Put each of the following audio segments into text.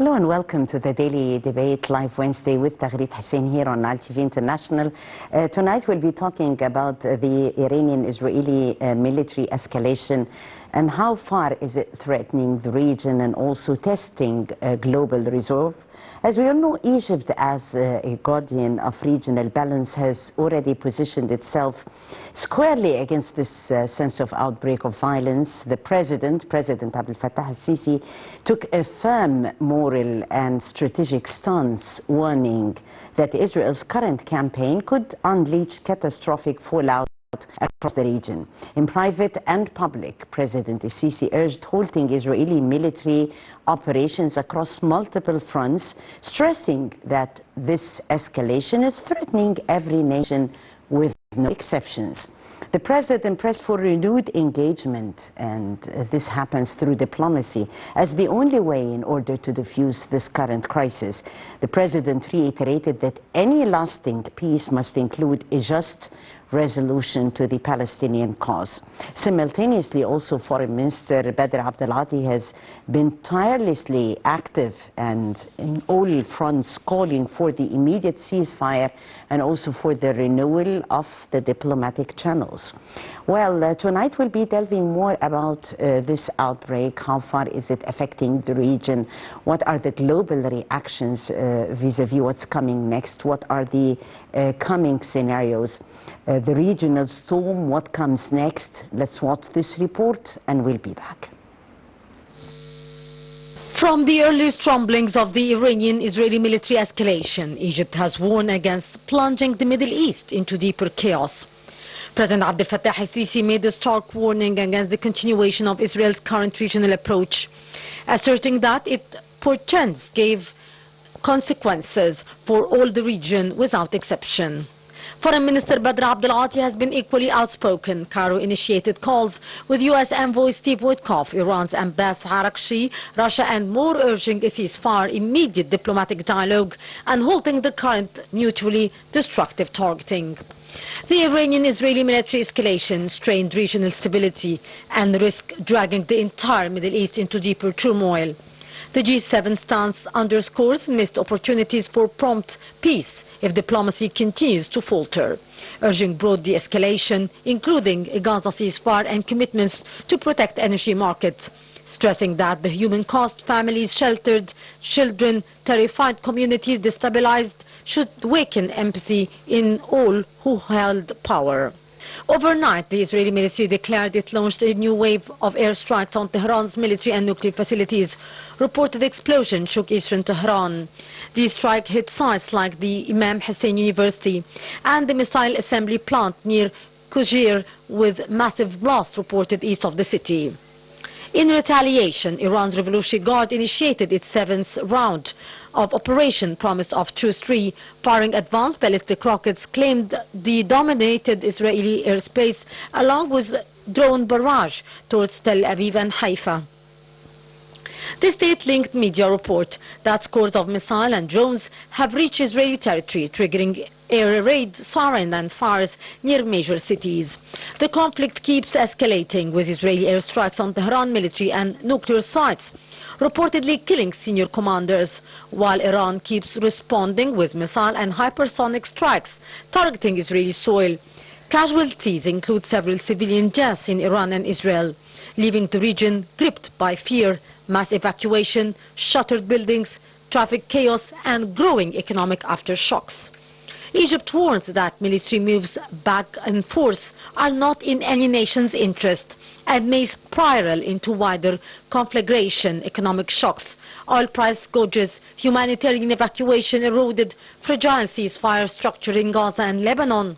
Hello and welcome to the Daily Debate Live Wednesday with Taghreed Hussein here on Al TV International. Tonight we'll be talking about the Iranian-Israeli military escalation and how far is it threatening the region and also testing global resolve. As we all know, Egypt, as a guardian of regional balance, has already positioned itself squarely against this sense of outbreak of violence. The President Abdel Fattah al-Sisi, took a firm moral and strategic stance, warning that Israel's current campaign could unleash catastrophic fallout across the region. In private and public, President al-Sisi urged halting Israeli military operations across multiple fronts, stressing that this escalation is threatening every nation with no exceptions. The President pressed for renewed engagement, and this happens through diplomacy as the only way in order to defuse this current crisis. The President reiterated that any lasting peace must include a just resolution to the Palestinian cause. Simultaneously, also Foreign Minister Badr Abdelati has been tirelessly active and in all fronts calling for the immediate ceasefire and also for the renewal of the diplomatic channels. Well, tonight we'll be delving more about this outbreak. How far is it affecting the region? What are the global reactions vis-a-vis what's coming next? What are the coming scenarios? The regional storm, what comes next? Let's watch this report and we'll be back. From the earliest rumblings of the Iranian-Israeli military escalation, Egypt has warned against plunging the Middle East into deeper chaos. President Abdel Fattah al-Sisi made a stark warning against the continuation of Israel's current regional approach, asserting that it portends grave consequences for all the region without exception. Foreign Minister Badr Abdelati has been equally outspoken. Cairo initiated calls with U.S. envoy Steve Witkoff, Iran's ambassador Arakshi, Russia and more, urging a ceasefire, immediate diplomatic dialogue and halting the current mutually destructive targeting. The Iranian-Israeli military escalation strained regional stability and risked dragging the entire Middle East into deeper turmoil. The G7 stance underscores missed opportunities for prompt peace if diplomacy continues to falter, urging broad de-escalation, including a Gaza ceasefire and commitments to protect energy markets, stressing that the human cost, families sheltered, children, terrified communities destabilized, should waken empathy in all who held power. Overnight, the Israeli military declared it launched a new wave of airstrikes on Tehran's military and nuclear facilities. Reported explosion shook eastern Tehran. These strikes hit sites like the Imam Hussein University and the missile assembly plant near Kujir, with massive blasts reported east of the city. In retaliation, Iran's Revolutionary Guard initiated its 7th round of Operation Promise of Truce 3, firing advanced ballistic rockets claimed the dominated Israeli airspace along with drone barrage towards Tel Aviv and Haifa. The state-linked media report that scores of missiles and drones have reached Israeli territory, triggering air raid sirens and fires near major cities. The conflict keeps escalating, with Israeli airstrikes on Tehran military and nuclear sites, reportedly killing senior commanders, while Iran keeps responding with missile and hypersonic strikes targeting Israeli soil. Casualties include several civilian deaths in Iran and Israel, leaving the region gripped by fear, mass evacuation, shuttered buildings, traffic chaos and growing economic aftershocks. Egypt warns that military moves back and forth are not in any nation's interest and may spiral into wider conflagration, economic shocks, oil price gouges, humanitarian evacuation eroded, fragile ceasefire structure in Gaza and Lebanon.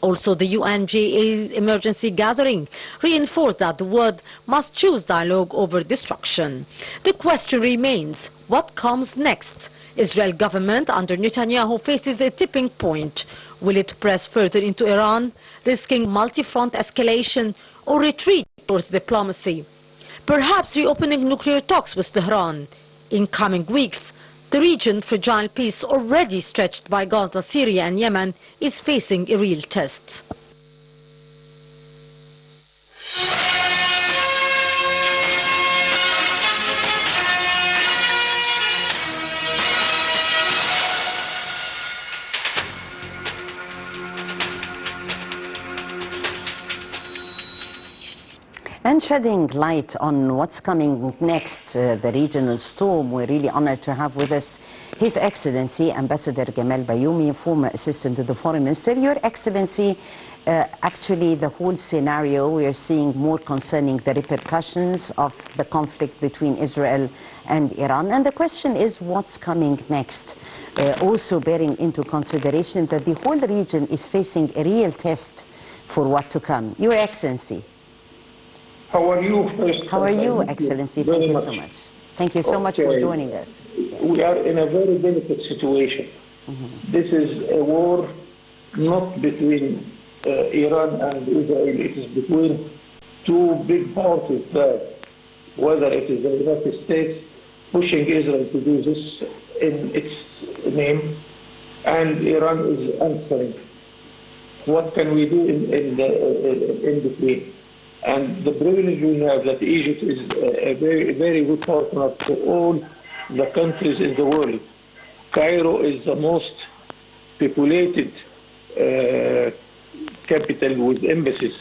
Also, the UNJA's emergency gathering reinforced that the world must choose dialogue over destruction. The question remains, what comes next? Israel government under Netanyahu faces a tipping point. Will it press further into Iran, risking multi-front escalation, or retreat towards diplomacy? Perhaps reopening nuclear talks with Tehran. In coming weeks, the region's fragile peace, already stretched by Gaza, Syria and Yemen, is facing a real test. And shedding light on what's coming next, the regional storm, we're really honored to have with us His Excellency Ambassador Gamal Bayoumi, former assistant to the Foreign Minister. Your Excellency, actually the whole scenario we are seeing more concerning the repercussions of the conflict between Israel and Iran. And the question is what's coming next? Also bearing into consideration that the whole region is facing a real test for what to come. Your Excellency. How are you? First, how are you, Excellency? Thank you so much. Thank you so much for joining us. Yes. We are in a very delicate situation. This is a war not between Iran and Israel. It is between two big parties there, whether it is the United States pushing Israel to do this in its name, and Iran is answering. What can we do in between? And the privilege we have that Egypt is a very, very good partner to all the countries in the world. Cairo is the most populated capital with embassies.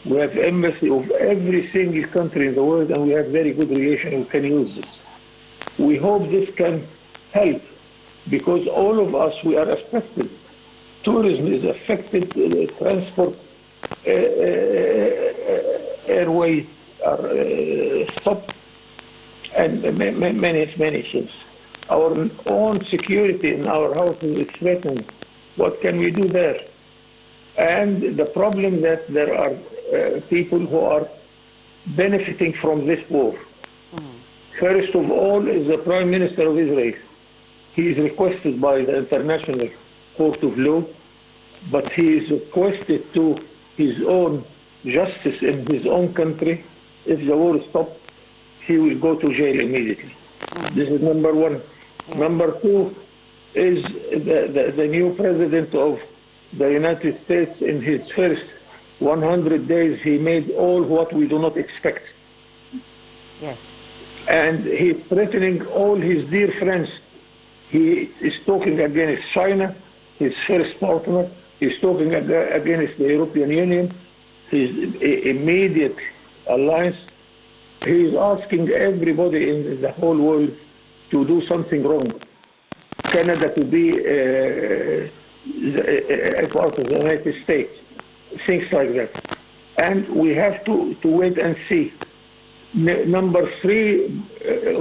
We have embassy of every single country in the world, and we have very good relations. We can use this. We hope this can help, because all of us, we are affected. Tourism is affected, transport, airways are stopped, and many things. Our own security in our houses is threatened. What can we do there? And the problem that there are people who are benefiting from this war. First of all is the Prime Minister of Israel. He is requested by the International Court of Law, but he is requested to his own justice in his own country. If the war stops, he will go to jail immediately. This is number one. Number two is the new president of the United States. In his first 100 days, he made all what we do not expect. Yes. And he's threatening all his dear friends. He is talking against China, his first partner. He's talking against the European Union, his immediate alliance. He is asking everybody in the whole world to do something wrong. Canada to be a part of the United States, things like that. And we have to wait and see. Number three,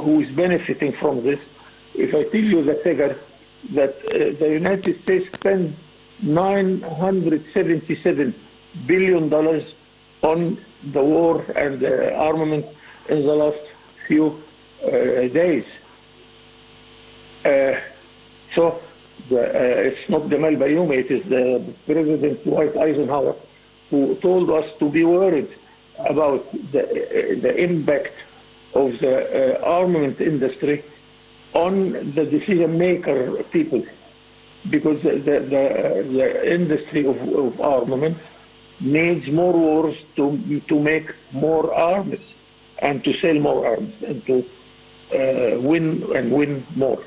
who is benefiting from this, if I tell you the figure, that the United States spent $977 billion on the war and the armament in the last few days. So it's not Gamal Bayoumi, it is the President Dwight Eisenhower who told us to be worried about the impact of the armament industry on the decision maker people, because the industry of armament needs more wars to make more arms and to sell more arms and to win more.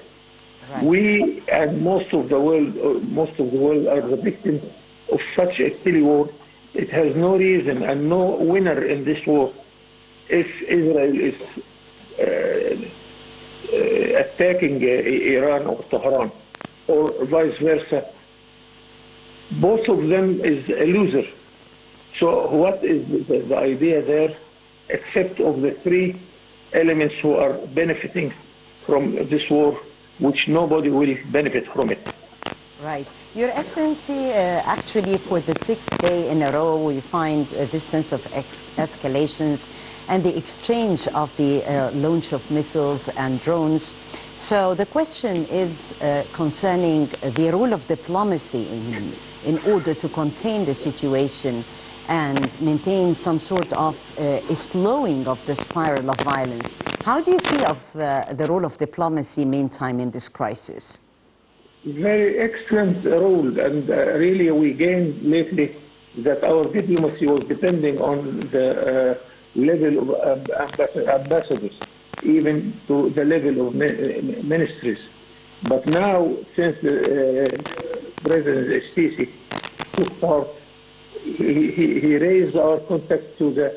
Right. We and most of the world are the victims of such a silly war. It has no reason and no winner in this war. If Israel is attacking Iran or Tehran, or vice versa, both of them is a loser. So what is the idea there, except of the three elements who are benefiting from this war, which nobody will benefit from it? Right. Your Excellency, actually for the 6th day in a row, we find this sense of escalations and the exchange of the launch of missiles and drones. So the question is concerning the role of diplomacy in order to contain the situation and maintain some sort of a slowing of the spiral of violence. How do you see of the role of diplomacy meantime in this crisis? Very excellent role, and really we gained lately that our diplomacy was depending on the level of ambassadors, even to the level of ministries. But now, since President Sisi took part, he raised our contact to the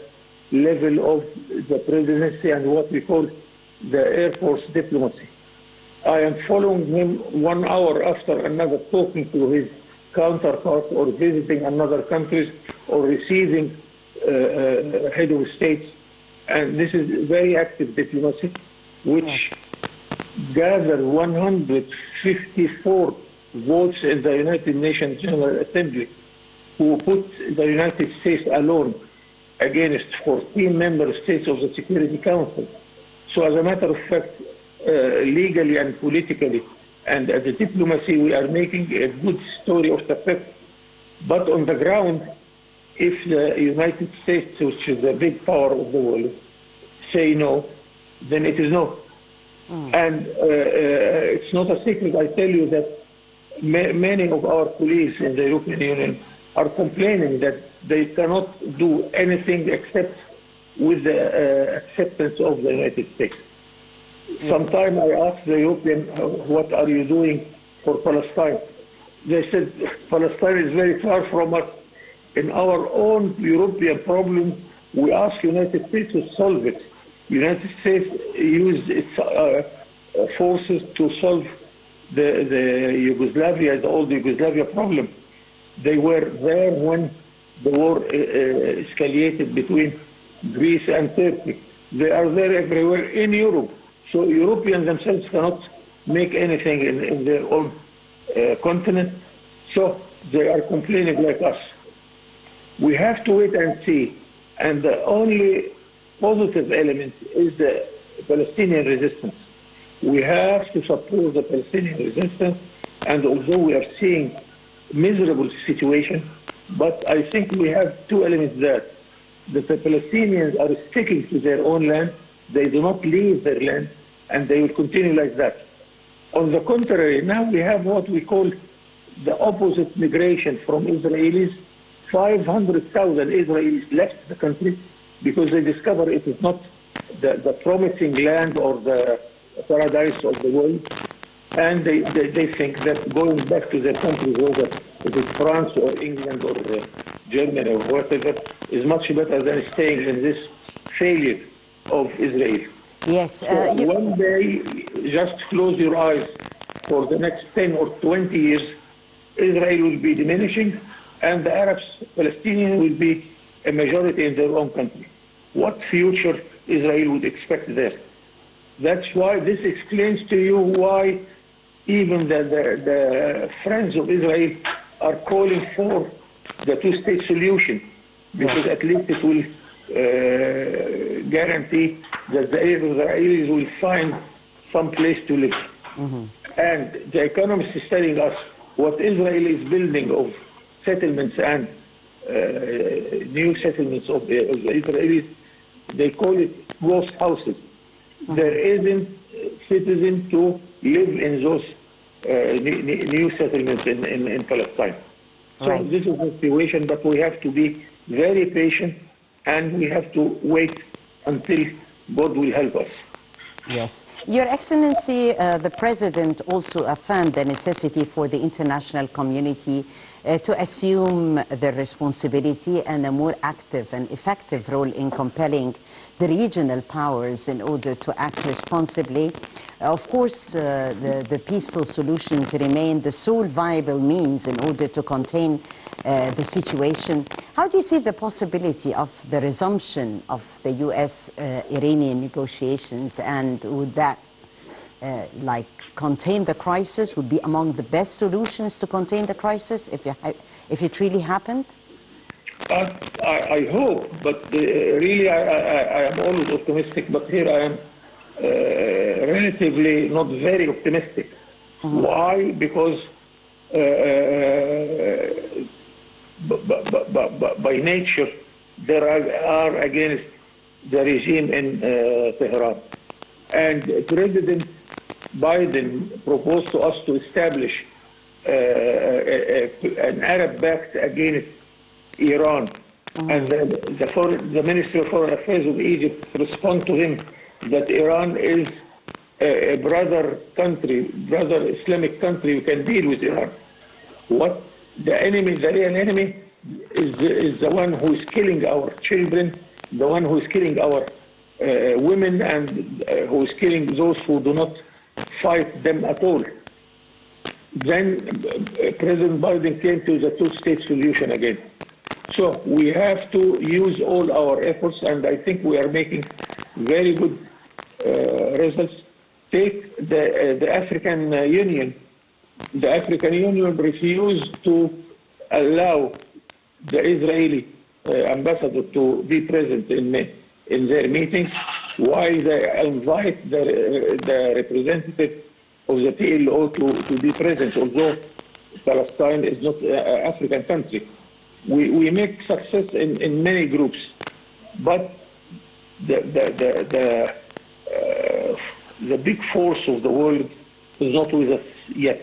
level of the presidency and what we call the Air Force diplomacy. I am following him 1 hour after another, talking to his counterparts or visiting another countries or receiving head of states. And this is very active diplomacy, which gathered 154 votes in the United Nations General Assembly, who put the United States alone against 14 member states of the Security Council. So as a matter of fact, legally and politically, and as a diplomacy, we are making a good story of success. But on the ground, if the United States, which is the big power of the world, say no, then it is no. And it's not a secret, I tell you, that many of our colleagues in the European Union are complaining that they cannot do anything except with the acceptance of the United States. Sometimes I ask the European, what are you doing for Palestine? They said, Palestine is very far from us. In our own European problem, we ask United States to solve it. United States used its forces to solve the old Yugoslavia problem. They were there when the war escalated between Greece and Turkey. They are there everywhere in Europe. So Europeans themselves cannot make anything in their own continent. So they are complaining like us. We have to wait and see. And the only positive element is the Palestinian resistance. We have to support the Palestinian resistance, and although we are seeing miserable situation, but I think we have two elements there. The Palestinians are sticking to their own land, they do not leave their land, and they will continue like that. On the contrary, now we have what we call the opposite migration from Israelis. 500,000 Israelis left the country because they discover it is not the promising land or the paradise of the world, and they think that going back to their countries, whether it is France or England or Germany or whatever, is much better than staying in this failure of Israel. Yes. So one day, just close your eyes, for the next 10 or 20 years, Israel will be diminishing, and the Arabs, Palestinians, will be a majority in their own country. What future Israel would expect there? That's why this explains to you why even the friends of Israel are calling for the two-state solution, because at least it will guarantee that the Israelis will find some place to live. And the Economist is telling us what Israel is building of settlements and new settlements of the Israelis, they call it ghost houses. There isn't citizen to live in those new settlements in Palestine. So this is the situation, but we have to be very patient, and we have to wait until God will help us. Yes. Your Excellency, the President also affirmed the necessity for the international community to assume the responsibility and a more active and effective role in compelling the regional powers in order to act responsibly. Of course, the peaceful solutions remain the sole viable means in order to contain the situation. How do you see the possibility of the resumption of the U.S.-Iranian negotiations, and would that contain the crisis, would be among the best solutions to contain the crisis if it really happened? I hope, but really I am always optimistic, but here I am relatively not very optimistic. Why? Because by nature there are against the regime in Tehran. And President Biden proposed to us to establish an Arab pact against Iran. And the Ministry of Foreign Affairs of Egypt responded to him that Iran is a brother Islamic country, you can deal with Iran. What? The enemy, the real enemy, is the one who is killing our children the one who is killing our women and who is killing those who do not fight them at all. Then President Biden came to the two-state solution again. So we have to use all our efforts, and I think we are making very good results. Take the African Union. The African Union refused to allow the Israeli ambassador to be present in their meetings, while they invite the representative of the PLO to be present, although Palestine is not an African country. We make success in many groups, but the big force of the world is not with us yet.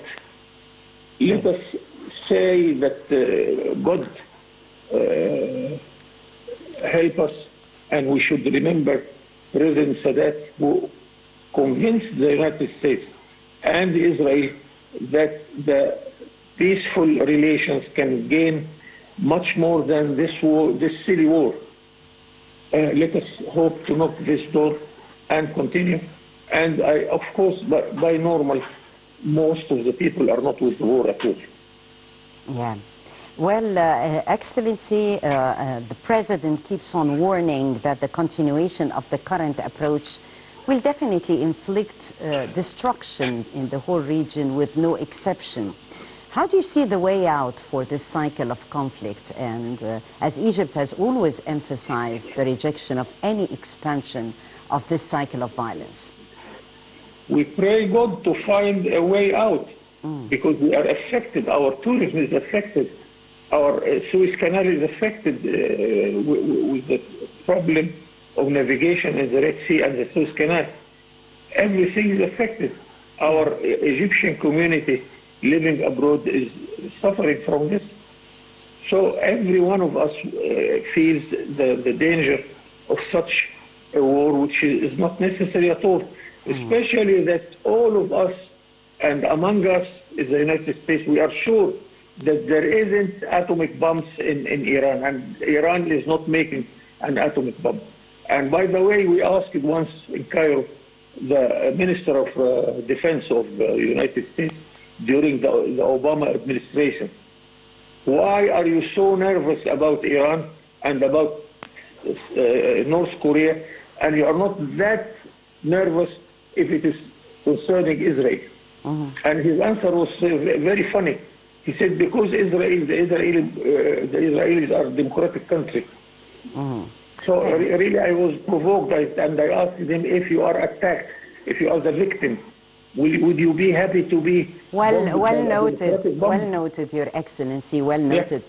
Let us say that God help us, and we should remember President Sadat, who convinced the United States and Israel that the peaceful relations can gain much more than this war, this silly war. Let us hope to knock this door and continue. And of course, by normal, most of the people are not with the war at all. Yeah. Well, Excellency, the President keeps on warning that the continuation of the current approach will definitely inflict destruction in the whole region with no exception. How do you see the way out for this cycle of conflict? And as Egypt has always emphasized the rejection of any expansion of this cycle of violence. We pray God to find a way out, because we are affected. Our tourism is affected. Our Suez Canal is affected with the problem of navigation in the Red Sea and the Suez Canal. Everything is affected. Our Egyptian community living abroad is suffering from this. So every one of us feels the danger of such a war, which is not necessary at all. Especially that all of us, and among us is the United States, we are sure that there isn't atomic bombs in Iran, and Iran is not making an atomic bomb. And by the way, we asked once in Cairo the Minister of Defense of the United States during the Obama administration, why are you so nervous about Iran and about North Korea, and you are not that nervous if it is concerning Israel? And his answer was very funny. He said, because the Israelis are a democratic country. So really I was provoked, and I asked him, if you are attacked, if you are the victim, would you be happy to be... Well noted, Your Excellency, well noted.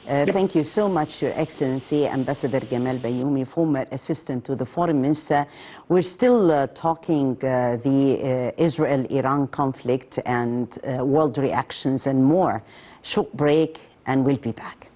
Thank you so much, Your Excellency, Ambassador Gamal Bayoumi, former assistant to the Foreign Minister. We're still talking the Israel-Iran conflict and world reactions and more. Short break, and we'll be back.